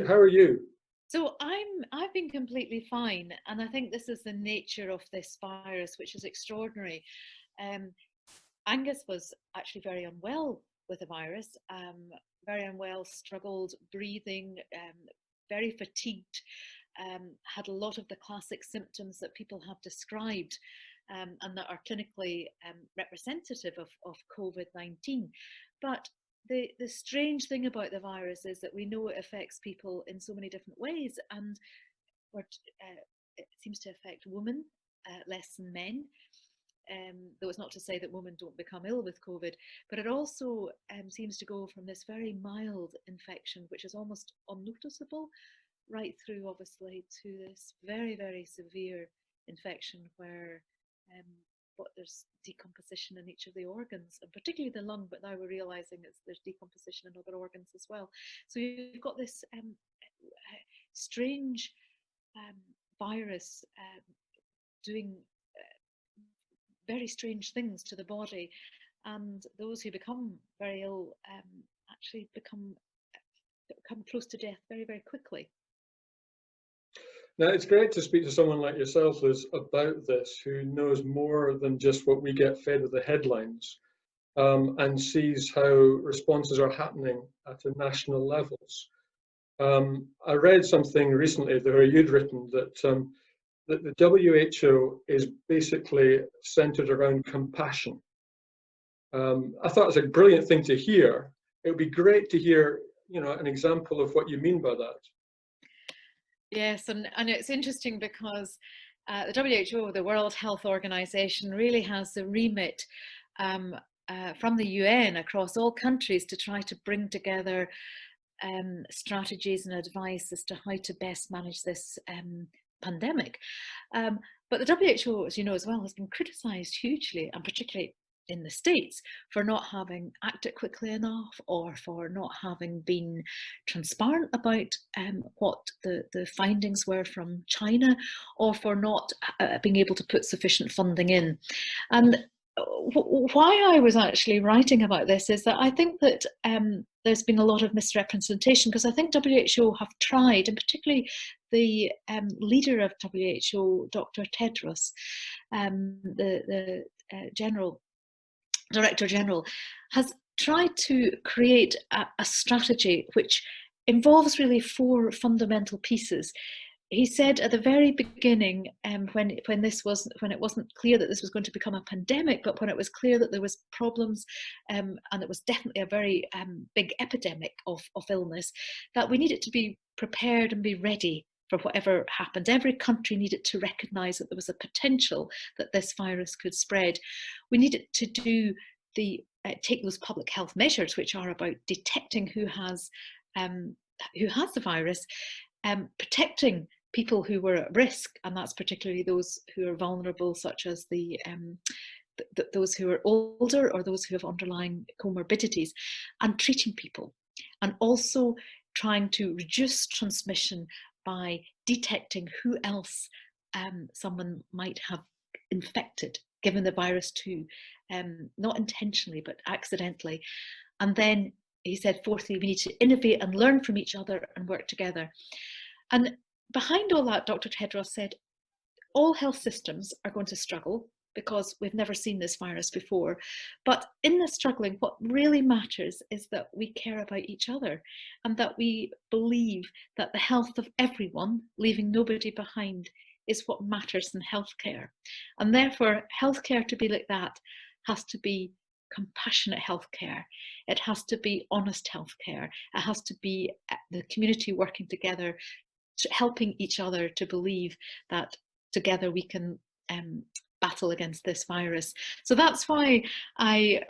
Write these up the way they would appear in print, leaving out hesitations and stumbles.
How are you? So I've been completely fine, and I think this is the nature of this virus, which is extraordinary. Um, Angus was actually very unwell with the virus, very unwell, struggled breathing, very fatigued, had a lot of the classic symptoms that people have described, and that are clinically representative of COVID-19. But the strange thing about the virus is that we know it affects people in so many different ways, and it seems to affect women less than men. Though it's not to say that women don't become ill with COVID, but it also seems to go from this very mild infection, which is almost unnoticeable, right through obviously to this very, very severe infection where um, there's decomposition in each of the organs, and particularly the lung, but now we're realizing there's decomposition in other organs as well. So you've got this strange um, virus doing very strange things to the body, and those who become very ill actually come close to death very, very quickly. Now, it's great to speak to someone like yourself, Liz, about this, who knows more than just what we get fed with the headlines, and sees how responses are happening at the national levels. I read something recently where you'd written that the WHO is basically centered around compassion. I thought it was a brilliant thing to hear. It would be great to hear, an example of what you mean by that. Yes, and it's interesting because the WHO, the World Health Organization, really has the remit from the UN across all countries to try to bring together strategies and advice as to how to best manage this pandemic. But the WHO, as you know as well, has been criticised hugely, and particularly in the States, for not having acted quickly enough, or for not having been transparent about what the findings were from China, or for not being able to put sufficient funding in. And why I was actually writing about this is that I think that there's been a lot of misrepresentation, because I think WHO have tried, and particularly the leader of WHO, Dr. Tedros, the Director General, has tried to create a strategy which involves really four fundamental pieces. He said at the very beginning, when it wasn't clear that this was going to become a pandemic, but when it was clear that there was problems, and it was definitely a very big epidemic of illness, that we needed to be prepared and be ready for whatever happened. Every country needed to recognise that there was a potential that this virus could spread. We needed to do take those public health measures, which are about detecting who has the virus, protecting people who were at risk, and that's particularly those who are vulnerable, such as those who are older or those who have underlying comorbidities, and treating people, and also trying to reduce transmission by detecting who else someone might have infected, given the virus to, not intentionally but accidentally. And then he said, fourthly, we need to innovate and learn from each other and work together. And behind all that, Dr. Tedros said, all health systems are going to struggle because we've never seen this virus before. But in the struggling, what really matters is that we care about each other, and that we believe that the health of everyone, leaving nobody behind, is what matters in healthcare. And therefore, healthcare to be like that has to be compassionate healthcare. It has to be honest healthcare. It has to be the community working together, helping each other to believe that together we can battle against this virus. So that's why I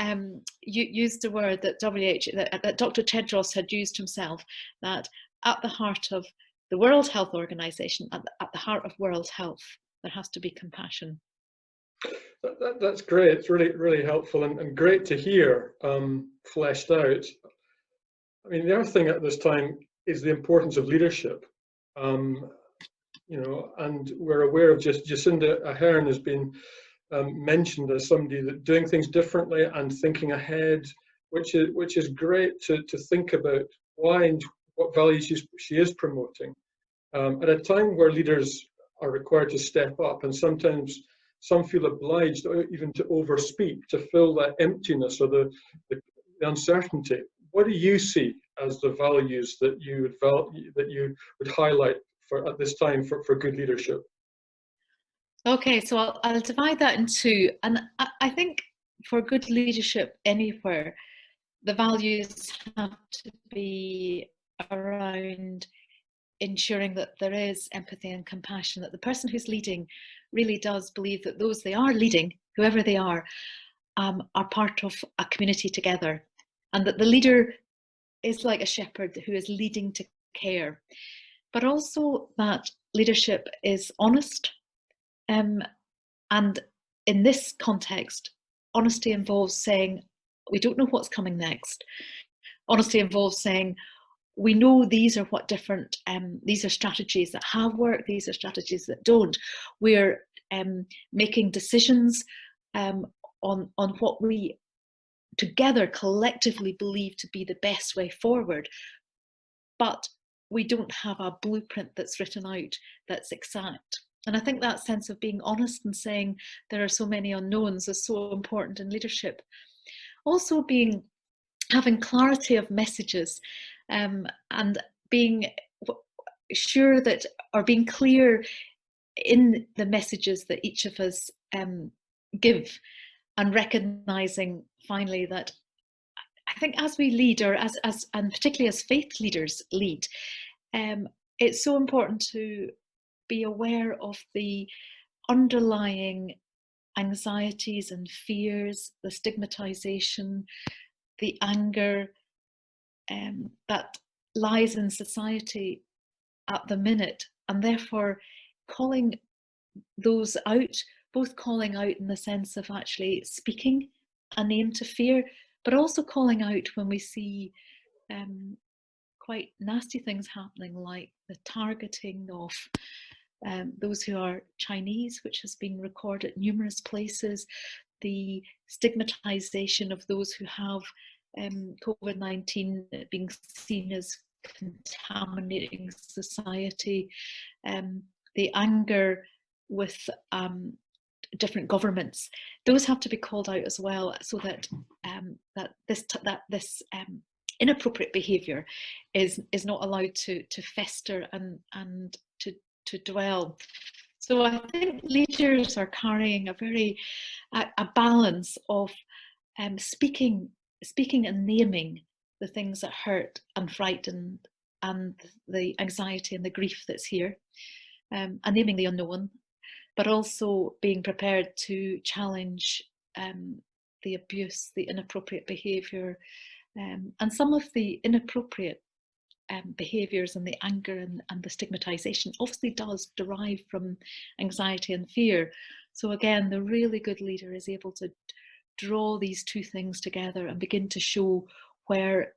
used the word that that Dr. Tedros had used himself, that at the heart of the World Health Organization, at the heart of world health, there has to be compassion. That's great. It's really, really helpful and great to hear fleshed out. I mean, the other thing at this time is the importance of leadership. And we're aware of Jacinda Ardern has been mentioned as somebody that doing things differently and thinking ahead, which is great to think about. Why what values she is promoting, at a time where leaders are required to step up, and sometimes some feel obliged even to overspeak to fill that emptiness or the uncertainty. What do you see as the values that you would highlight for at this time for good leadership? Okay, so I'll divide that in two. And I think for good leadership anywhere, the values have to be around ensuring that there is empathy and compassion, that the person who's leading really does believe that those they are leading, whoever they are part of a community together, and that the leader is like a shepherd who is leading to care, but also that leadership is honest. And in this context, honesty involves saying, we don't know what's coming next. Honesty involves saying, we know these are what different, these are strategies that have worked, these are strategies that don't. We're making decisions on what we together collectively believe to be the best way forward, but we don't have a blueprint that's written out that's exact. And I think that sense of being honest and saying there are so many unknowns is so important in leadership. Also having clarity of messages, and being sure that, or being clear in the messages that each of us give, and recognizing finally that I think as we lead, or as and particularly as faith leaders lead, it's so important to be aware of the underlying anxieties and fears, the stigmatization, the anger that lies in society at the minute, and therefore calling those out, both calling out in the sense of actually speaking a name to fear, but also calling out when we see quite nasty things happening, like the targeting of those who are Chinese, which has been recorded at numerous places, the stigmatization of those who have COVID-19 being seen as contaminating society, the anger with different governments. Those have to be called out as well, so that this inappropriate behaviour is not allowed to fester and to dwell. So I think leaders are carrying a balance of speaking and naming the things that hurt and frighten, and the anxiety and the grief that's here, and naming the unknown, but also being prepared to challenge the abuse, the inappropriate behaviour, and some of the inappropriate behaviours and the anger and the stigmatisation obviously does derive from anxiety and fear. So again, the really good leader is able to draw these two things together and begin to show where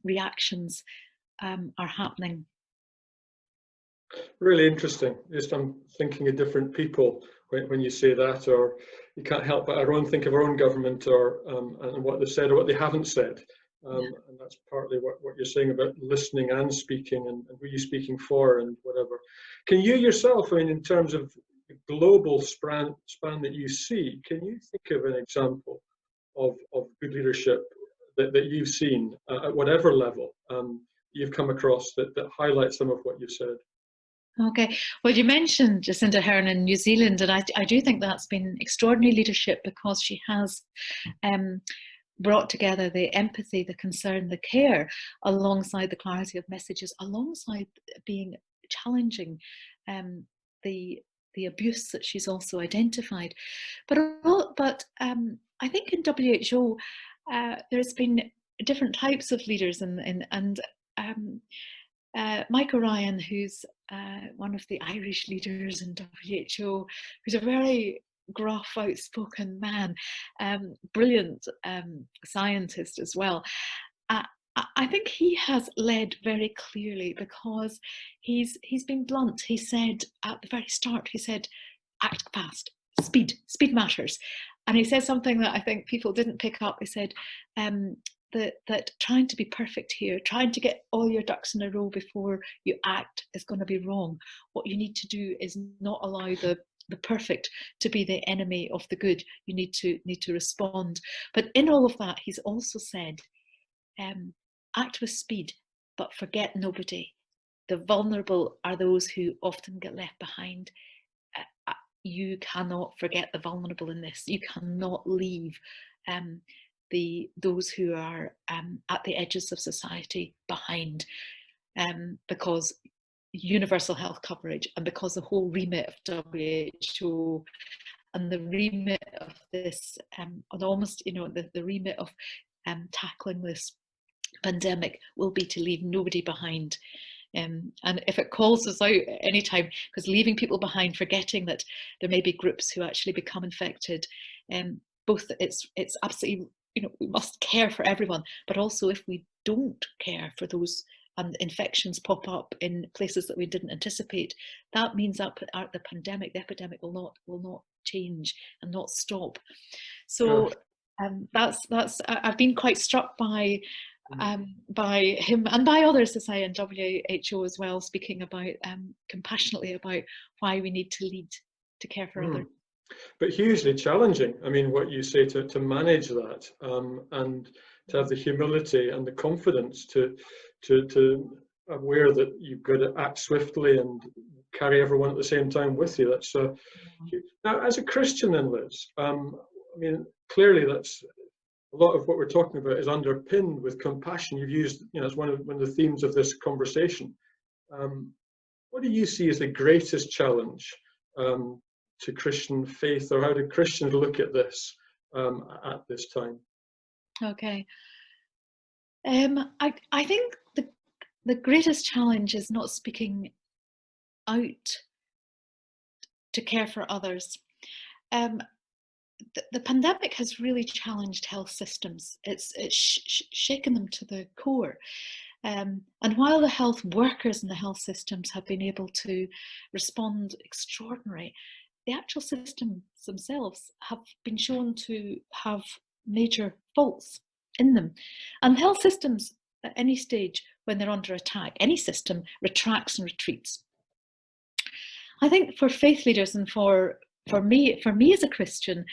reactions are happening. Really interesting. Just I'm thinking of different people when you say that, or you can't help but think of our own government, or and what they've said or what they haven't said. And that's partly what you're saying about listening and speaking, and who you're speaking for and whatever. Can you yourself, I mean, in terms of the global span that you see, can you think of an example of good leadership that you've seen at whatever level you've come across that highlights some of what you've said? Okay, well, you mentioned Jacinda Ardern in New Zealand, and I do think that's been extraordinary leadership, because she has brought together the empathy, the concern, the care, alongside the clarity of messages, alongside being challenging the abuse that she's also identified. But I think in WHO there's been different types of leaders, and Mike O'Ryan, who's one of the Irish leaders in WHO, who's a very gruff, outspoken man, brilliant scientist as well. I think he has led very clearly, because he's been blunt. He said at the very start, he said, act fast, speed matters. And he said something that I think people didn't pick up. He said, that trying to be perfect here, trying to get all your ducks in a row before you act is going to be wrong. What you need to do is not allow the perfect to be the enemy of the good. You need to respond. But in all of that, he's also said, act with speed, but forget nobody. The vulnerable are those who often get left behind. You cannot forget the vulnerable in this. You cannot leave those who are at the edges of society behind, because universal health coverage and because the whole remit of WHO and the remit of this, and almost, the remit of tackling this pandemic will be to leave nobody behind. And if it calls us out anytime, because leaving people behind, forgetting that there may be groups who actually become infected, both it's absolutely, we must care for everyone, but also if we don't care for those and infections pop up in places that we didn't anticipate, that means that the epidemic will not change and not stop. So that's I've been quite struck by him and by others, as I and WHO as well, speaking about compassionately about why we need to lead, to care for others. But hugely challenging. I mean, what you say to manage that, and to have the humility and the confidence to aware that you've got to act swiftly and carry everyone at the same time with you. That's now, as a Christian then, Liz, I mean, clearly that's a lot of what we're talking about is underpinned with compassion. You've used, as one of the themes of this conversation. What do you see as the greatest challenge to Christian faith, or how do Christians look at this at this time? Okay. I think the greatest challenge is not speaking out to care for others. The pandemic has really challenged health systems. It's shaken them to the core. And while the health workers in the health systems have been able to respond extraordinary, the actual systems themselves have been shown to have major faults in them. And health systems at any stage when they're under attack, any system retracts and retreats. I think for faith leaders and for me as a Christian,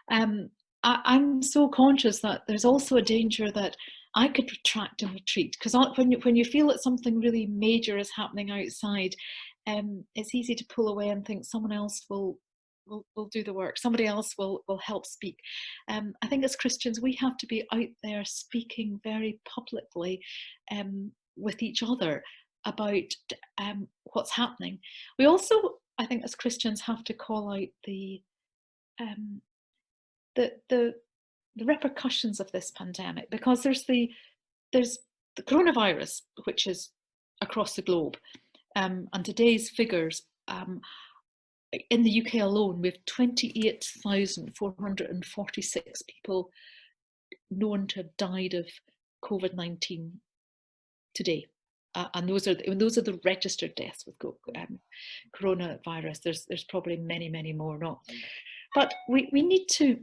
I'm so conscious that there's also a danger that I could retract and retreat, because when you feel that something really major is happening outside, it's easy to pull away and think someone else will do the work, somebody else will help speak. I think as Christians we have to be out there speaking very publicly with each other about what's happening. We also, I think as Christians, have to call out the repercussions of this pandemic, because there's the coronavirus, which is across the globe, and today's figures, in the UK alone, we have 28,446 people known to have died of COVID-19 today. And those are the registered deaths with coronavirus. There's probably many more not. But we need to,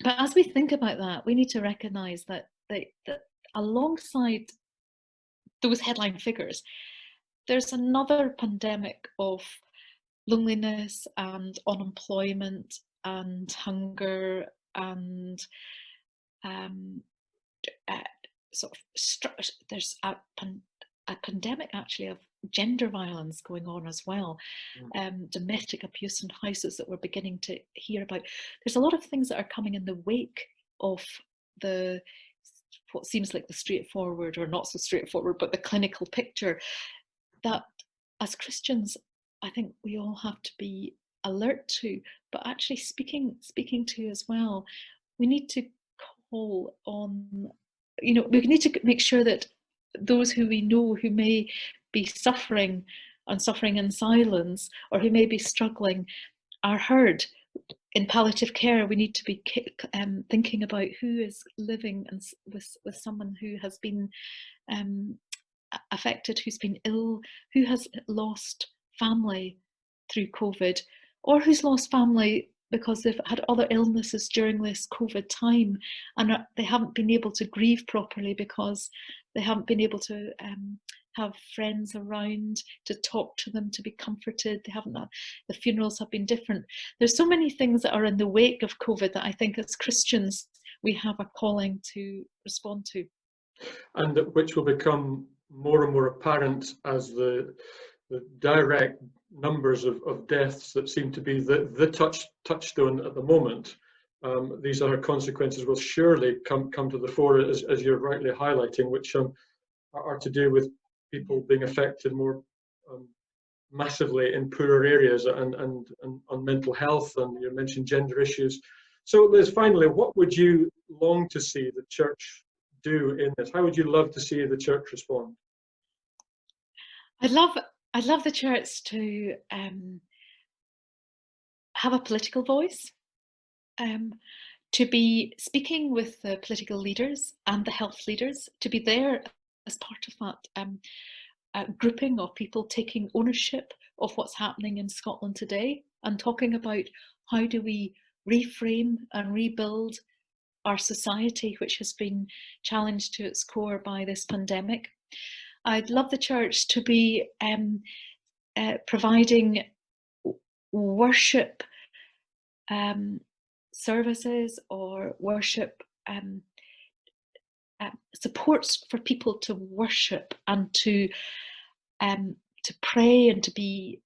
but as we think about that, we need to recognise that alongside those headline figures, there's another pandemic of loneliness and unemployment and hunger and there's a pandemic actually of gender violence going on as well, domestic abuse in houses that we're beginning to hear about. There's a lot of things that are coming in the wake of what seems like the straightforward, or not so straightforward, but the clinical picture that as Christians I think we all have to be alert to, but actually speaking to as well. We need to call on, we need to make sure that those who we know who may be suffering in silence, or who may be struggling, are heard. In palliative care, we need to be thinking about who is living with someone who has been affected, who's been ill, who has lost family through COVID, or who's lost family because they've had other illnesses during this COVID time, and they haven't been able to grieve properly because they haven't been able to have friends around to talk to them, to be comforted. They haven't. The funerals have been different. There's so many things that are in the wake of COVID that I think as Christians we have a calling to respond to, and which will become more and more apparent as the direct numbers of deaths that seem to be the touchstone at the moment. These other consequences will surely come to the fore, as you're rightly highlighting, which are to do with people being affected more massively in poorer areas and on mental health, and you mentioned gender issues. So Liz, finally, what would you long to see the church do in this? How would you love to see the church respond? I'd love the church to have a political voice, to be speaking with the political leaders and the health leaders, to be there as part of that grouping of people taking ownership of what's happening in Scotland today, and talking about how do we reframe and rebuild our society, which has been challenged to its core by this pandemic. I'd love the church to be providing worship services or worship supports for people to worship and to pray and to be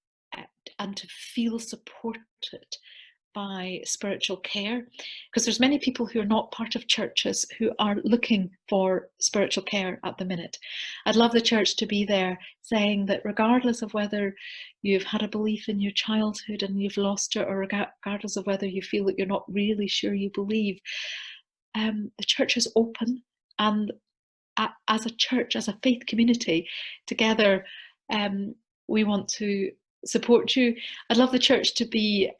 and to feel supported by spiritual care, because there's many people who are not part of churches who are looking for spiritual care at the minute. I'd love the church to be there saying that regardless of whether you've had a belief in your childhood and you've lost it, or regardless of whether you feel that you're not really sure you believe, the church is open, and as a church, as a faith community, together we want to support you. I'd love the church to be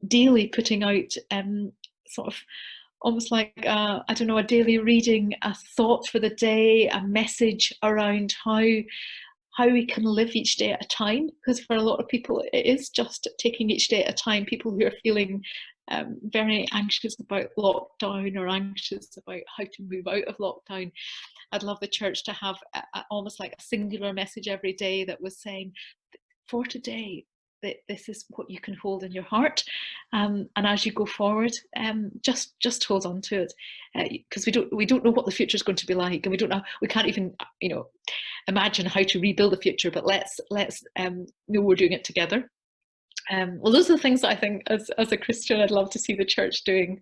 daily putting out sort of almost like I don't know, a daily reading, a thought for the day, a message around how we can live each day at a time, because for a lot of people it is just taking each day at a time. People who are feeling very anxious about lockdown or anxious about how to move out of lockdown. I'd love the church to have almost like a singular message every day that was saying, for today, that this is what you can hold in your heart, and as you go forward, just hold on to it, because we don't know what the future is going to be like, and we can't even imagine how to rebuild the future. But let's know we're doing it together. Well, those are the things that I think as a Christian I'd love to see the church doing